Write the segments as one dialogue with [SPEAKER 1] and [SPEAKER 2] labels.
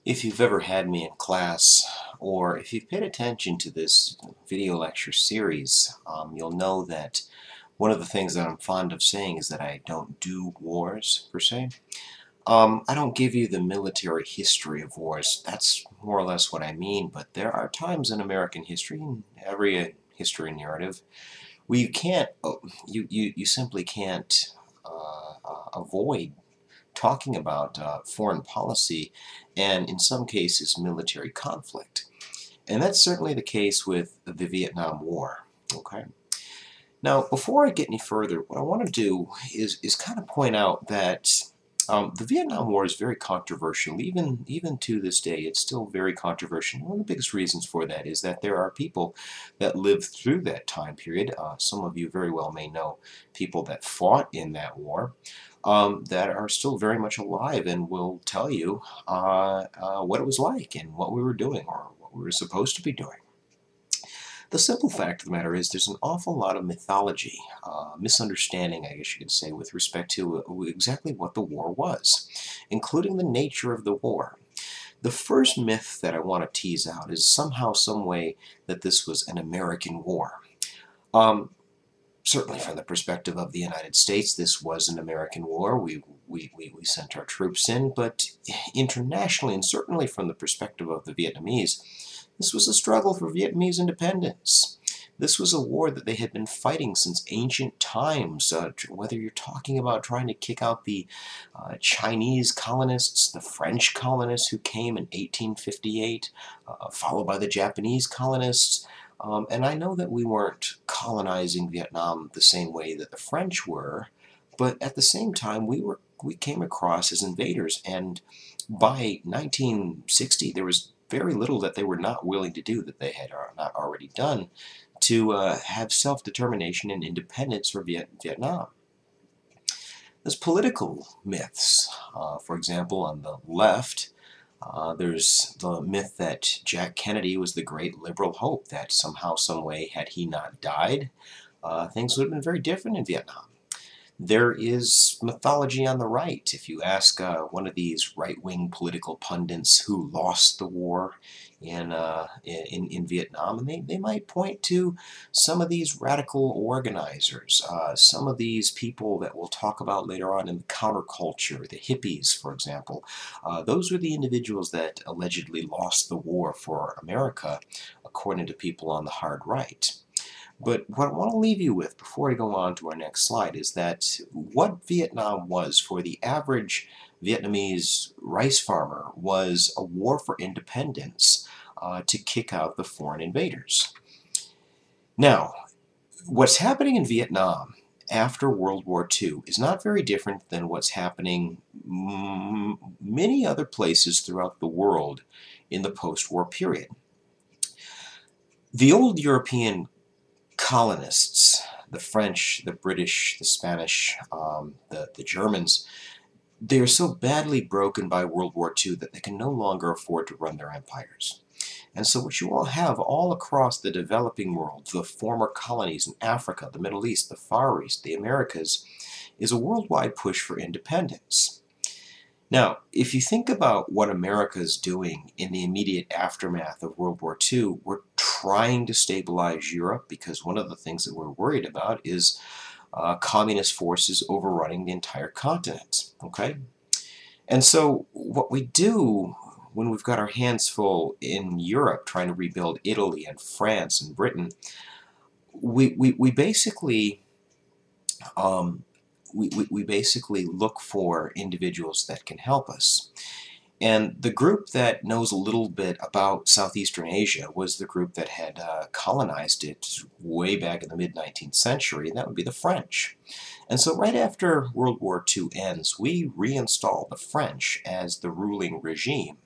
[SPEAKER 1] If you've ever had me in class, or if you've paid attention to this video lecture series, you'll know that one of the things that I'm fond of saying is that I don't do wars, per se. I don't give you the military history of wars. That's more or less what I mean, but there are times in American history, in every history narrative, where you can't, you simply can't avoid talking about foreign policy and, in some cases, military conflict. And that's certainly the case with the Vietnam War. Okay. Now, before I get any further, what I want to do is kind of point out that the Vietnam War is very controversial. Even to this day, it's still very controversial. One of the biggest reasons for that is that there are people that lived through that time period. Some of you very well may know people that fought in that war that are still very much alive and will tell you what it was like and what we were doing or what we were supposed to be doing. The simple fact of the matter is there's an awful lot of mythology, misunderstanding, I guess you could say, with respect to exactly what the war was, including the nature of the war. The first myth that I want to tease out is somehow, some way, that this was an American war. Certainly from the perspective of the United States, this was an American war. We sent our troops in, but internationally, and certainly from the perspective of the Vietnamese, this was a struggle for Vietnamese independence. This was a war that they had been fighting since ancient times, whether you're talking about trying to kick out the Chinese colonists, the French colonists who came in 1858, followed by the Japanese colonists. And I know that we weren't colonizing Vietnam the same way that the French were, but at the same time we came across as invaders, and by 1960 there was very little that they were not willing to do that they had not already done to have self-determination and independence for Vietnam. There's political myths. For example, on the left, there's the myth that Jack Kennedy was the great liberal hope, that somehow, some way, had he not died, things would have been very different in Vietnam. There is mythology on the right. If you ask one of these right-wing political pundits who lost the war in Vietnam, and they might point to some of these radical organizers, some of these people that we'll talk about later on in the counterculture, the hippies, for example. Those were the individuals that allegedly lost the war for America, according to people on the hard right. But what I want to leave you with before I go on to our next slide is that what Vietnam was for the average Vietnamese rice farmer was a war for independence to kick out the foreign invaders. Now, what's happening in Vietnam after World War II is not very different than what's happening many other places throughout the world in the post-war period. The old European colonists, the French, the British, the Spanish, the Germans, they are so badly broken by World War II that they can no longer afford to run their empires. And so what you all have all across the developing world, the former colonies in Africa, the Middle East, the Far East, the Americas, is a worldwide push for independence. Now, if you think about what America is doing in the immediate aftermath of World War II, we're trying to stabilize Europe because one of the things that we're worried about is communist forces overrunning the entire continent. Okay? And so what we do when we've got our hands full in Europe trying to rebuild Italy and France and Britain, we basically we basically look for individuals that can help us. And the group that knows a little bit about Southeastern Asia was the group that had colonized it way back in the mid-19th century, and that would be the French. And so right after World War II ends, we reinstall the French as the ruling regime.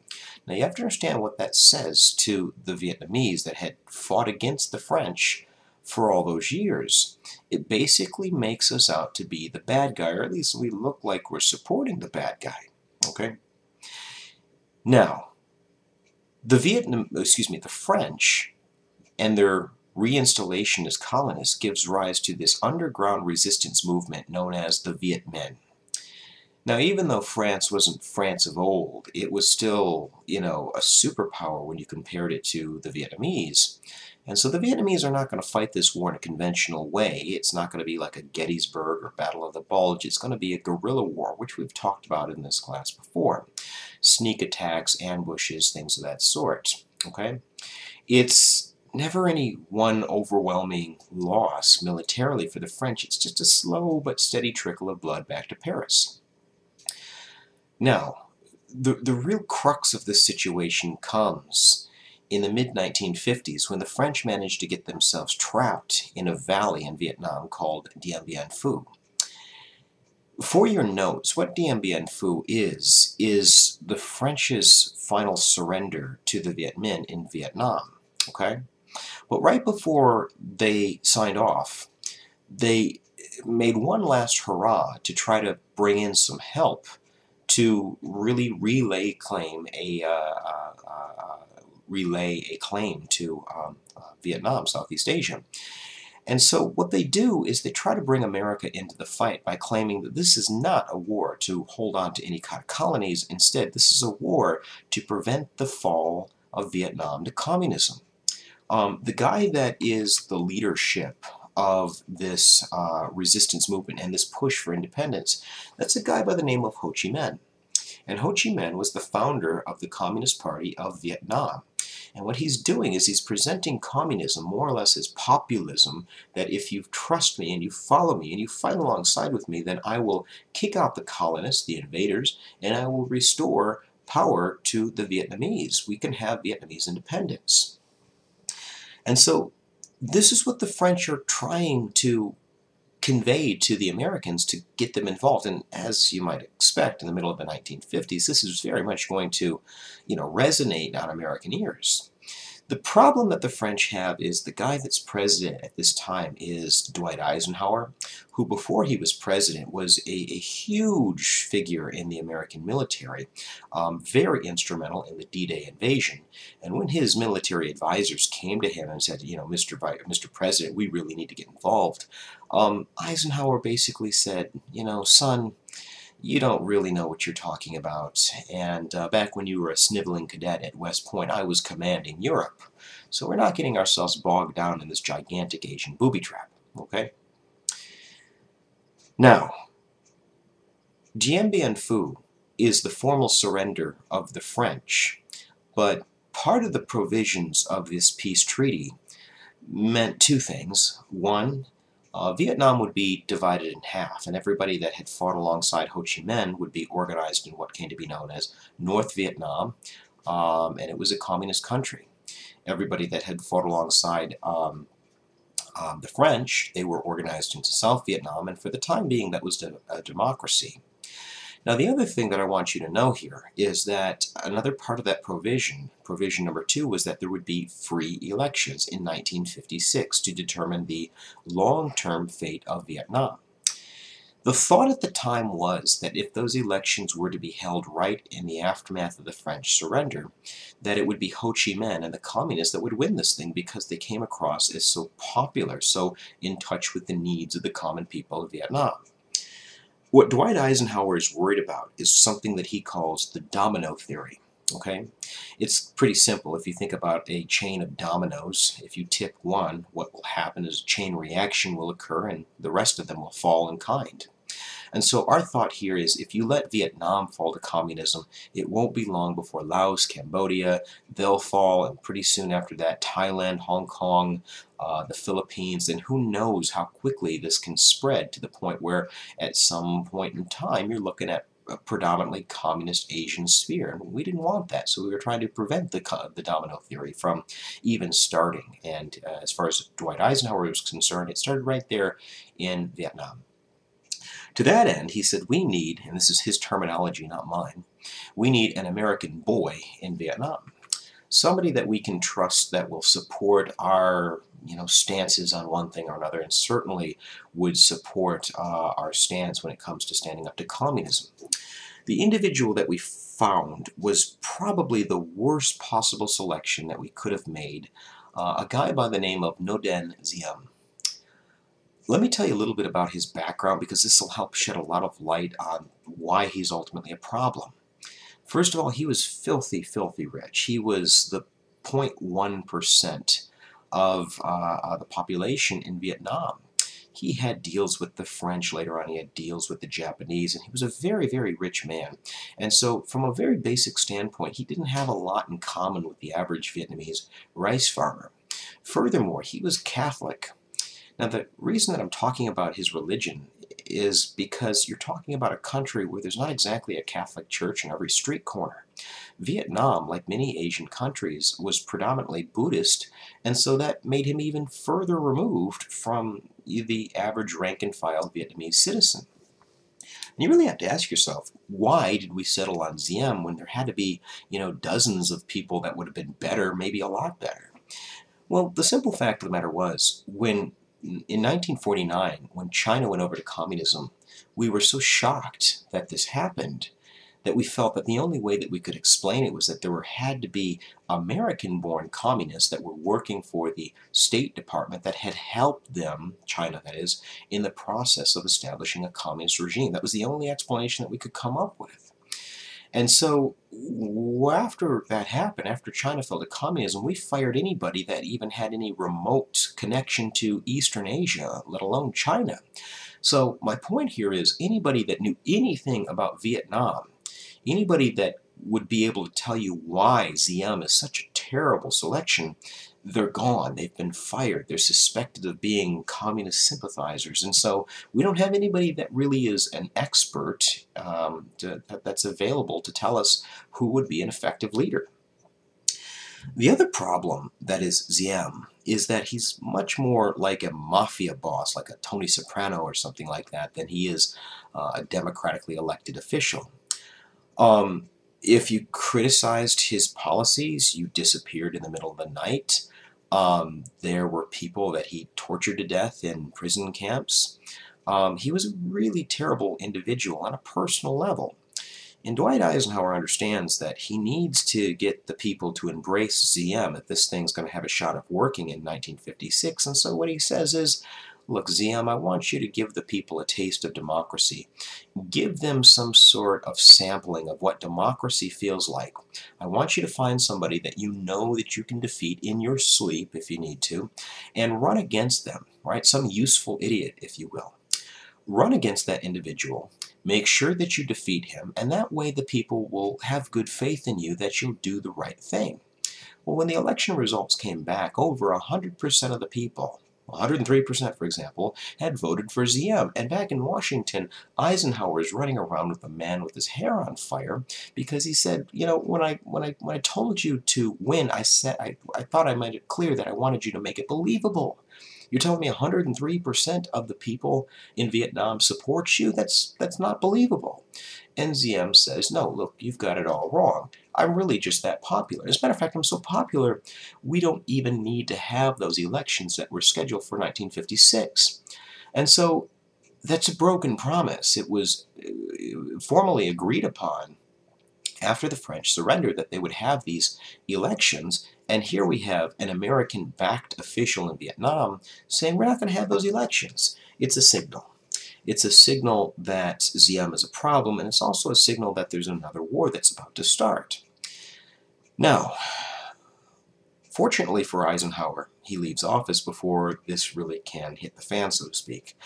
[SPEAKER 1] Now you have to understand what that says to the Vietnamese that had fought against the French for all those years. It basically makes us out to be the bad guy, or at least we look like we're supporting the bad guy. Okay? Now, the French and their reinstallation as colonists gives rise to this underground resistance movement known as the Viet Minh. Now, even though France wasn't France of old, it was still, you know, a superpower when you compared it to the Vietnamese. And so the Vietnamese are not going to fight this war in a conventional way. It's not going to be like a Gettysburg or Battle of the Bulge. It's going to be a guerrilla war, which we've talked about in this class before. Sneak attacks, ambushes, things of that sort. Okay? It's never any one overwhelming loss militarily for the French. It's just a slow but steady trickle of blood back to Paris. Now, the real crux of this situation comes in the mid-1950s when the French managed to get themselves trapped in a valley in Vietnam called Dien Bien Phu. For your notes, what Dien Bien Phu is the French's final surrender to the Viet Minh in Vietnam. Okay? But right before they signed off, they made one last hurrah to try to bring in some help to really relay a claim to Vietnam, Southeast Asia. And so what they do is they try to bring America into the fight by claiming that this is not a war to hold on to any kind of colonies. Instead, this is a war to prevent the fall of Vietnam to communism. The guy that is the leadership of this resistance movement and this push for independence, that's a guy by the name of Ho Chi Minh. And Ho Chi Minh was the founder of the Communist Party of Vietnam. And what he's doing is he's presenting communism more or less as populism, that if you trust me and you follow me and you fight alongside with me, then I will kick out the colonists, the invaders, and I will restore power to the Vietnamese. We can have Vietnamese independence. And so this is what the French are trying to convey to the Americans to get them involved. And as you might expect, in the middle of the 1950s, this is very much going to, resonate on American ears. The problem that the French have is the guy that's president at this time is Dwight Eisenhower, who before he was president was a huge figure in the American military, very instrumental in the D-Day invasion. And when his military advisors came to him and said, Mr. President, we really need to get involved, Eisenhower basically said, son, you don't really know what you're talking about. And back when you were a sniveling cadet at West Point, I was commanding Europe. So we're not getting ourselves bogged down in this gigantic Asian booby trap, okay? Now, Dien Bien Phu is the formal surrender of the French, but part of the provisions of this peace treaty meant two things. One, Vietnam would be divided in half, and everybody that had fought alongside Ho Chi Minh would be organized in what came to be known as North Vietnam, and it was a communist country. Everybody that had fought alongside the French, they were organized into South Vietnam, and for the time being, that was a democracy. Now, the other thing that I want you to know here is that another part of that provision number 2, was that there would be free elections in 1956 to determine the long-term fate of Vietnam. The thought at the time was that if those elections were to be held right in the aftermath of the French surrender, that it would be Ho Chi Minh and the communists that would win this thing because they came across as so popular, so in touch with the needs of the common people of Vietnam. What Dwight Eisenhower is worried about is something that he calls the domino theory. Okay? It's pretty simple. If you think about a chain of dominoes, if you tip one, what will happen is a chain reaction will occur and the rest of them will fall in kind. And so our thought here is if you let Vietnam fall to communism, it won't be long before Laos, Cambodia, they'll fall, and pretty soon after that Thailand, Hong Kong, the Philippines, and who knows how quickly this can spread to the point where at some point in time you're looking at a predominantly communist Asian sphere. And we didn't want that, so we were trying to prevent the domino theory from even starting. And as far as Dwight Eisenhower was concerned, it started right there in Vietnam. To that end, he said, we need, and this is his terminology, not mine, we need an American boy in Vietnam. Somebody that we can trust that will support our stances on one thing or another, and certainly would support our stance when it comes to standing up to communism. The individual that we found was probably the worst possible selection that we could have made, a guy by the name of Ngo Dinh Diem. Let me tell you a little bit about his background because this will help shed a lot of light on why he's ultimately a problem. First of all, he was filthy, filthy rich. He was the 0.1% of the population in Vietnam. He had deals with the French, later on he had deals with the Japanese, and he was a very, very rich man. And so from a very basic standpoint, he didn't have a lot in common with the average Vietnamese rice farmer. Furthermore, he was Catholic. Now, the reason that I'm talking about his religion is because you're talking about a country where there's not exactly a Catholic church in every street corner. Vietnam, like many Asian countries, was predominantly Buddhist, and so that made him even further removed from the average rank-and-file Vietnamese citizen. And you really have to ask yourself, why did we settle on Diem when there had to be, dozens of people that would have been better, maybe a lot better? Well, the simple fact of the matter was, in 1949, when China went over to communism, we were so shocked that this happened that we felt that the only way that we could explain it was that there had to be American-born communists that were working for the State Department that had helped them, China that is, in the process of establishing a communist regime. That was the only explanation that we could come up with. And so after that happened, after China fell to communism, we fired anybody that even had any remote connection to Eastern Asia, let alone China. So my point here is anybody that knew anything about Vietnam, anybody that would be able to tell you why Diem is such a terrible selection, they're gone. They've been fired. They're suspected of being communist sympathizers. And so we don't have anybody that really is an expert that's available to tell us who would be an effective leader. The other problem that is Diem is that he's much more like a mafia boss, like a Tony Soprano or something like that, than he is a democratically elected official. If you criticized his policies, you disappeared in the middle of the night. There were people that he tortured to death in prison camps. He was a really terrible individual on a personal level. And Dwight Eisenhower understands that he needs to get the people to embrace Diem if this thing's going to have a shot of working in 1956. And so what he says is, look, Diem, I want you to give the people a taste of democracy. Give them some sort of sampling of what democracy feels like. I want you to find somebody that you know that you can defeat in your sleep, if you need to, and run against them, right? Some useful idiot, if you will. Run against that individual. Make sure that you defeat him, and that way the people will have good faith in you that you'll do the right thing. Well, when the election results came back, over 100% of the people, 103% for example, had voted for Diem. And back in Washington, Eisenhower is running around with a man with his hair on fire because he said, when I told you to win, I thought I made it clear that I wanted you to make it believable. You're telling me 103% of the people in Vietnam support you? That's not believable. And Diem says, no, look, you've got it all wrong. I'm really just that popular. As a matter of fact, I'm so popular, we don't even need to have those elections that were scheduled for 1956. And so that's a broken promise. It was formally agreed upon after the French surrendered that they would have these elections, and here we have an American-backed official in Vietnam saying we're not going to have those elections. It's a signal. It's a signal that Diem is a problem, and it's also a signal that there's another war that's about to start. Now, fortunately for Eisenhower, he leaves office before this really can hit the fan, so to speak.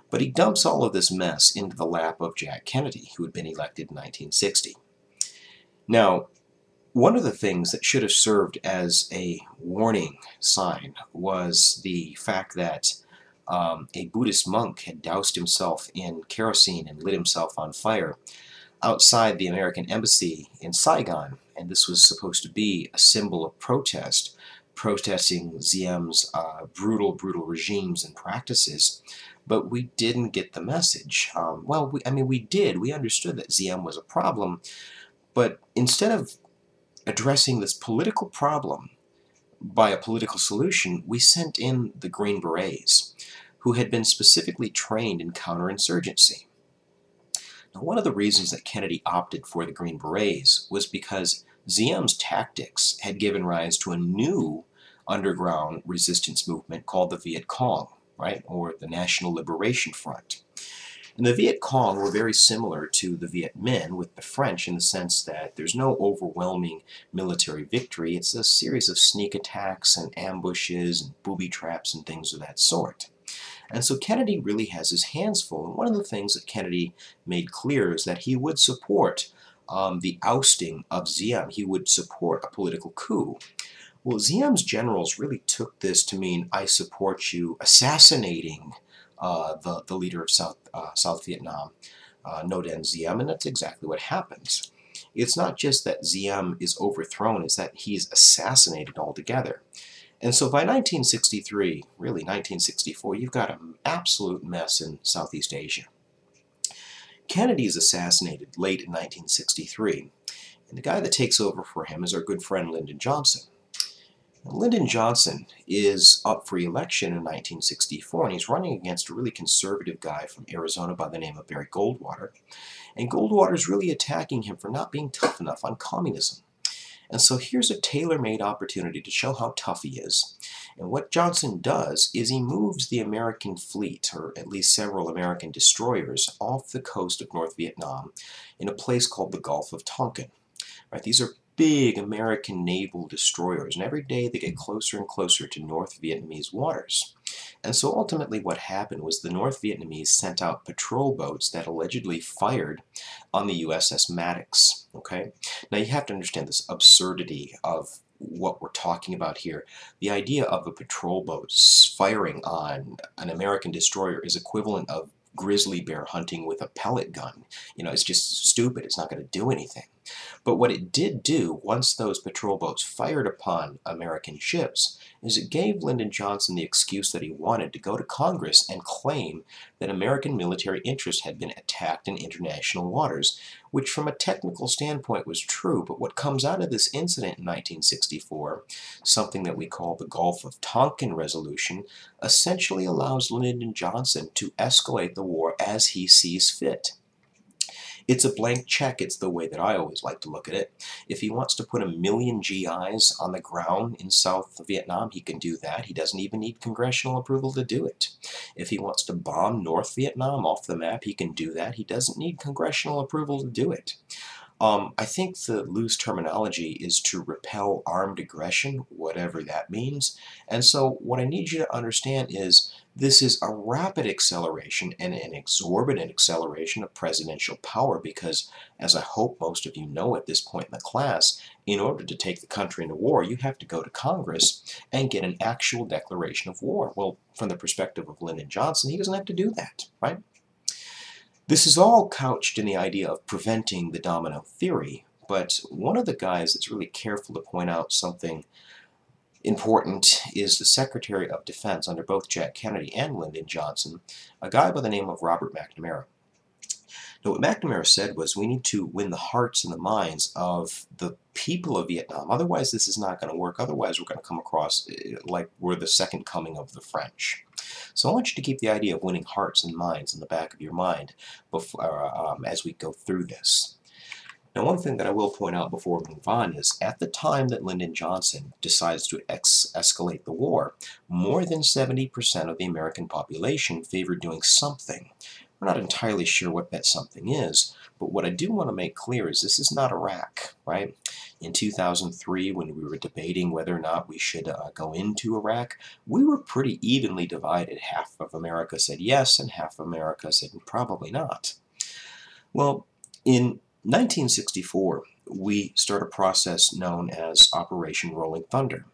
[SPEAKER 1] But he dumps all of this mess into the lap of Jack Kennedy, who had been elected in 1960. Now, one of the things that should have served as a warning sign was the fact that a Buddhist monk had doused himself in kerosene and lit himself on fire outside the American embassy in Saigon, and this was supposed to be a symbol of protest, protesting Diem's brutal regimes and practices. But we didn't get the message. We did. We understood that Diem was a problem, but instead of addressing this political problem by a political solution, we sent in the Green Berets, who had been specifically trained in counterinsurgency. Now, one of the reasons that Kennedy opted for the Green Berets was because Diem's tactics had given rise to a new underground resistance movement called the Viet Cong, right, or the National Liberation Front. And the Viet Cong were very similar to the Viet Minh with the French in the sense that there's no overwhelming military victory. It's a series of sneak attacks and ambushes and booby traps and things of that sort. And so Kennedy really has his hands full. And one of the things that Kennedy made clear is that he would support the ousting of Diem. He would support a political coup. Well, Diem's generals really took this to mean, I support you assassinating the leader of South Vietnam, Ngo Dinh Diem, and that's exactly what happens. It's not just that Diem is overthrown, it's that he's assassinated altogether. And so by 1963, really 1964, you've got an absolute mess in Southeast Asia. Kennedy is assassinated late in 1963, and the guy that takes over for him is our good friend Lyndon Johnson. Lyndon Johnson is up for election in 1964, and he's running against a really conservative guy from Arizona by the name of Barry Goldwater. And Goldwater is really attacking him for not being tough enough on communism. And so here's a tailor-made opportunity to show how tough he is. And what Johnson does is he moves the American fleet, or at least several American destroyers, off the coast of North Vietnam in a place called the Gulf of Tonkin. Right, these are big American naval destroyers, and every day they get closer and closer to North Vietnamese waters. And so ultimately what happened was the North Vietnamese sent out patrol boats that allegedly fired on the USS Maddox. Okay? Now you have to understand this absurdity of what we're talking about here. The idea of a patrol boat firing on an American destroyer is equivalent of grizzly bear hunting with a pellet gun. You know, it's just stupid. It's not going to do anything. But what it did do, once those patrol boats fired upon American ships, is it gave Lyndon Johnson the excuse that he wanted to go to Congress and claim that American military interests had been attacked in international waters, which from a technical standpoint was true. But what comes out of this incident in 1964, something that we call the Gulf of Tonkin Resolution, essentially allows Lyndon Johnson to escalate the war as he sees fit. It's a blank check. It's the way that I always like to look at it. If he wants to put 1 million GIs on the ground in South Vietnam, he can do that. He doesn't even need congressional approval to do it. If he wants to bomb North Vietnam off the map, he can do that. He doesn't need congressional approval to do it. I think the loose terminology is to repel armed aggression, whatever that means. And so what I need you to understand is this is a rapid acceleration and an exorbitant acceleration of presidential power because, as I hope most of you know at this point in the class, in order to take the country into war, you have to go to Congress and get an actual declaration of war. Well, from the perspective of Lyndon Johnson, he doesn't have to do that, right? This is all couched in the idea of preventing the domino theory, but one of the guys that's really careful to point out something important is the Secretary of Defense under both Jack Kennedy and Lyndon Johnson, a guy by the name of Robert McNamara. Now, what McNamara said was we need to win the hearts and the minds of the people of Vietnam. Otherwise, this is not going to work. Otherwise, we're going to come across like we're the second coming of the French. So I want you to keep the idea of winning hearts and minds in the back of your mind before, as we go through this. Now, one thing that I will point out before we move on is at the time that Lyndon Johnson decides to escalate the war, more than 70% of the American population favored doing something. We're not entirely sure what that something is, but what I do want to make clear is this is not Iraq, right? In 2003, when we were debating whether or not we should go into Iraq, we were pretty evenly divided. Half of America said yes, and half of America said probably not. Well, in 1964, we start a process known as Operation Rolling Thunder.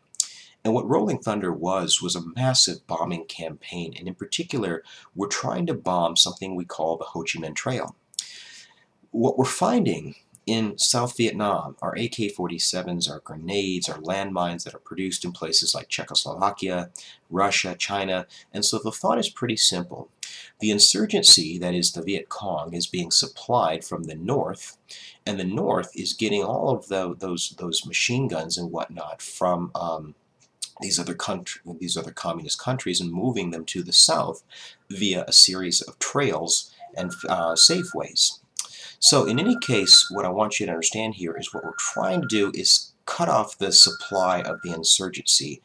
[SPEAKER 1] And what Rolling Thunder was a massive bombing campaign, and in particular, we're trying to bomb something we call the Ho Chi Minh Trail. What we're finding in South Vietnam are AK-47s, are grenades, are landmines that are produced in places like Czechoslovakia, Russia, China, and so the thought is pretty simple. The insurgency, that is the Viet Cong, is being supplied from the north, and the north is getting all of those machine guns and whatnot from these other communist countries and moving them to the south via a series of trails and safeways. So in any case, what I want you to understand here is what we're trying to do is cut off the supply of the insurgency,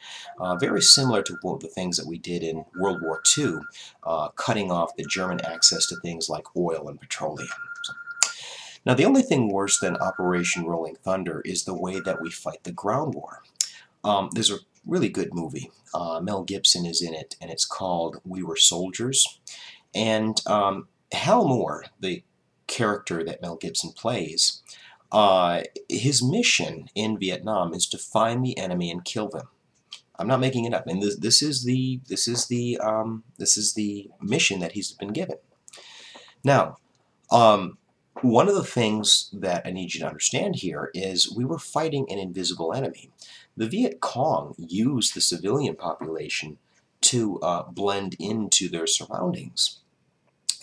[SPEAKER 1] very similar to the things that we did in World War II, cutting off the German access to things like oil and petroleum. Now, the only thing worse than Operation Rolling Thunder is the way that we fight the ground war. There's a really good movie. Mel Gibson is in it, and it's called We Were Soldiers. And Hal Moore, the character that Mel Gibson plays, his mission in Vietnam is to find the enemy and kill them. I'm not making it up. And this is the mission that he's been given. Now, one of the things that I need you to understand here is we were fighting an invisible enemy. The Viet Cong used the civilian population to blend into their surroundings.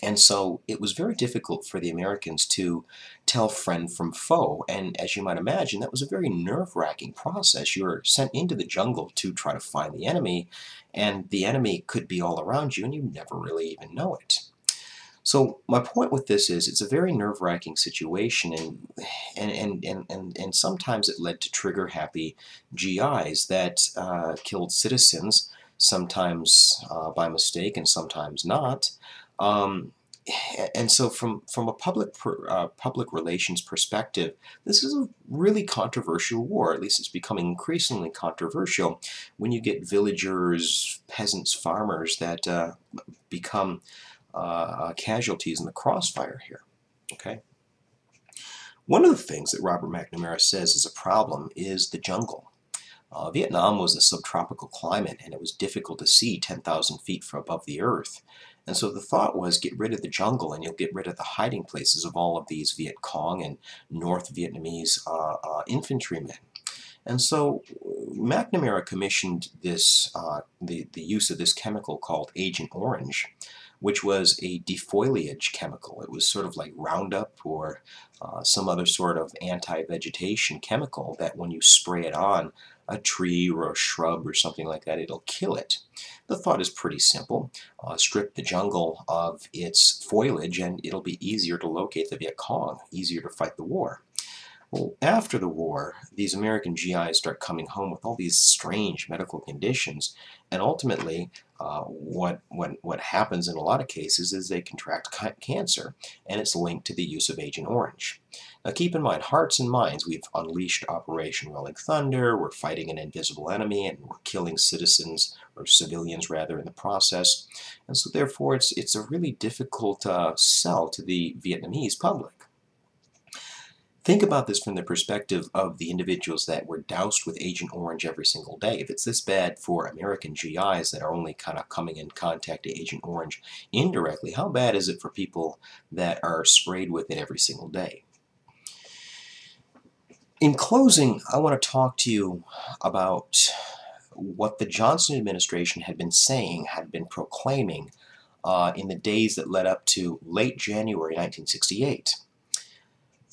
[SPEAKER 1] And so it was very difficult for the Americans to tell friend from foe. And as you might imagine, that was a very nerve-wracking process. You're sent into the jungle to try to find the enemy, and the enemy could be all around you, and you never really even know it. So my point with this is it's a very nerve-wracking situation, and sometimes it led to trigger-happy GIs that killed citizens, sometimes by mistake and sometimes not. And so from a public relations perspective, this is a really controversial war. At least it's becoming increasingly controversial when you get villagers, peasants, farmers that become casualties in the crossfire here. Okay. One of the things that Robert McNamara says is a problem is the jungle. Vietnam was a subtropical climate, and it was difficult to see 10,000 feet from above the earth. And so the thought was, get rid of the jungle and you'll get rid of the hiding places of all of these Viet Cong and North Vietnamese infantrymen. And so McNamara commissioned this, the use of this chemical called Agent Orange, which was a defoliage chemical. It was sort of like Roundup or some other sort of anti-vegetation chemical that when you spray it on a tree or a shrub or something like that, it'll kill it. The thought is pretty simple. Strip the jungle of its foliage and it'll be easier to locate the Viet Cong, easier to fight the war. Well, after the war, these American GIs start coming home with all these strange medical conditions, and ultimately what happens in a lot of cases is they contract cancer, and it's linked to the use of Agent Orange. Now keep in mind, hearts and minds, we've unleashed Operation Rolling Thunder, we're fighting an invisible enemy, and we're killing citizens, or civilians rather, in the process, and so therefore it's a really difficult sell to the Vietnamese public. Think about this from the perspective of the individuals that were doused with Agent Orange every single day. If it's this bad for American GIs that are only kind of coming in contact to Agent Orange indirectly, how bad is it for people that are sprayed with it every single day? In closing, I want to talk to you about what the Johnson administration had been saying, had been proclaiming in the days that led up to late January 1968.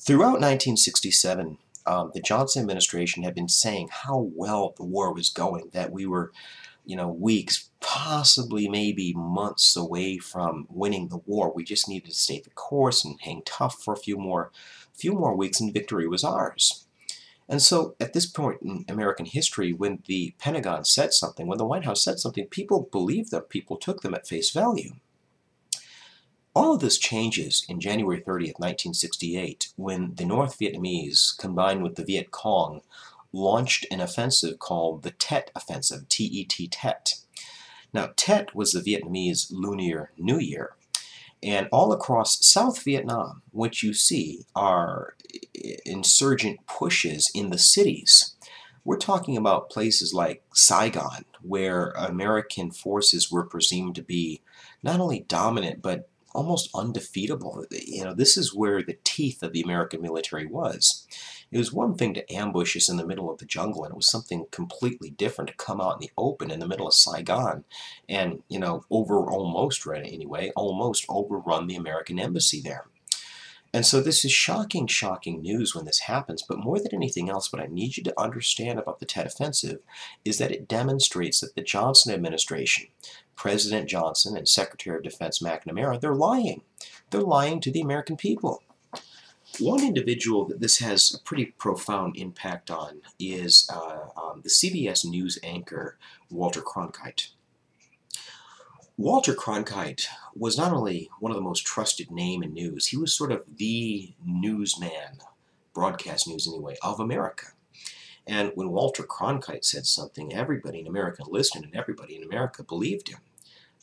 [SPEAKER 1] Throughout 1967, the Johnson administration had been saying how well the war was going, that we were, weeks, possibly maybe months away from winning the war. We just needed to stay the course and hang tough for a few more weeks, and victory was ours. And so at this point in American history, when the Pentagon said something, when the White House said something, people believed them, people took them at face value. All of this changes in January 30th, 1968, when the North Vietnamese, combined with the Viet Cong, launched an offensive called the Tet Offensive, T-E-T, Tet. Now, Tet was the Vietnamese Lunar New Year, and all across South Vietnam, what you see are insurgent pushes in the cities. We're talking about places like Saigon, where American forces were presumed to be not only dominant, but almost undefeatable. This is where the teeth of the American military was. It was one thing to ambush us in the middle of the jungle, and it was something completely different to come out in the open in the middle of Saigon and, almost overrun the American embassy there. And so this is shocking, shocking news when this happens, but more than anything else, what I need you to understand about the Tet Offensive is that it demonstrates that the Johnson administration, President Johnson and Secretary of Defense McNamara, they're lying. They're lying to the American people. One individual that this has a pretty profound impact on is the CBS News anchor, Walter Cronkite. Walter Cronkite was not only one of the most trusted names in news, he was sort of the newsman, broadcast news anyway, of America. And when Walter Cronkite said something, everybody in America listened and everybody in America believed him.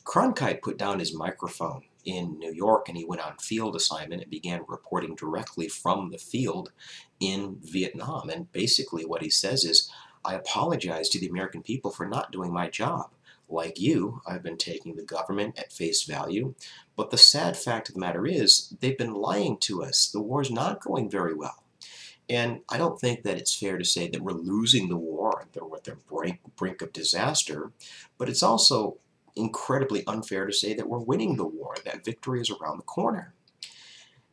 [SPEAKER 1] Cronkite put down his microphone in New York and he went on field assignment and began reporting directly from the field in Vietnam. And basically what he says is, I apologize to the American people for not doing my job. Like you, I've been taking the government at face value, but the sad fact of the matter is they've been lying to us. The war's not going very well. And I don't think that it's fair to say that we're losing the war, that we're at the brink of disaster, but it's also incredibly unfair to say that we're winning the war, that victory is around the corner.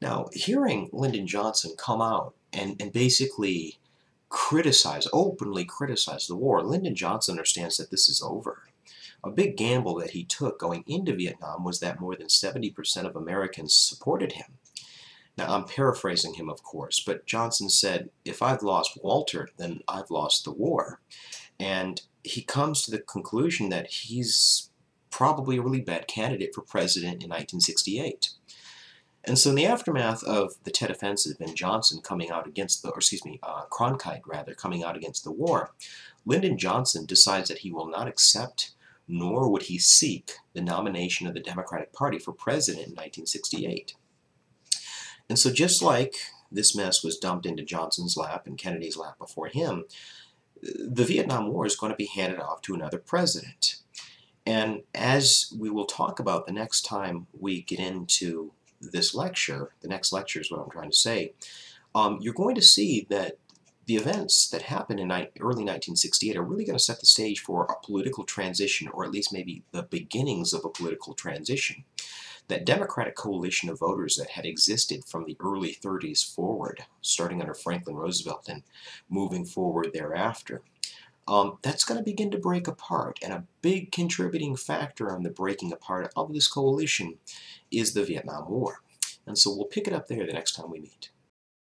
[SPEAKER 1] Now, hearing Lyndon Johnson come out and basically openly criticize the war, Lyndon Johnson understands that this is over. A big gamble that he took going into Vietnam was that more than 70% of Americans supported him. Now, I'm paraphrasing him, of course, but Johnson said, if I've lost Walter, then I've lost the war. And he comes to the conclusion that he's probably a really bad candidate for president in 1968. And so in the aftermath of the Tet Offensive and Johnson coming out against Cronkite rather, coming out against the war, Lyndon Johnson decides that he will not accept nor would he seek the nomination of the Democratic Party for president in 1968. And so just like this mess was dumped into Johnson's lap and Kennedy's lap before him, the Vietnam War is going to be handed off to another president. And as we will talk about the next time we get into this lecture, the next lecture is what I'm trying to say, you're going to see that the events that happened in early 1968 are really going to set the stage for a political transition, or at least maybe the beginnings of a political transition. That Democratic coalition of voters that had existed from the early 30s forward, starting under Franklin Roosevelt and moving forward thereafter, that's going to begin to break apart, and a big contributing factor on the breaking apart of this coalition is the Vietnam War. And so we'll pick it up there the next time we meet.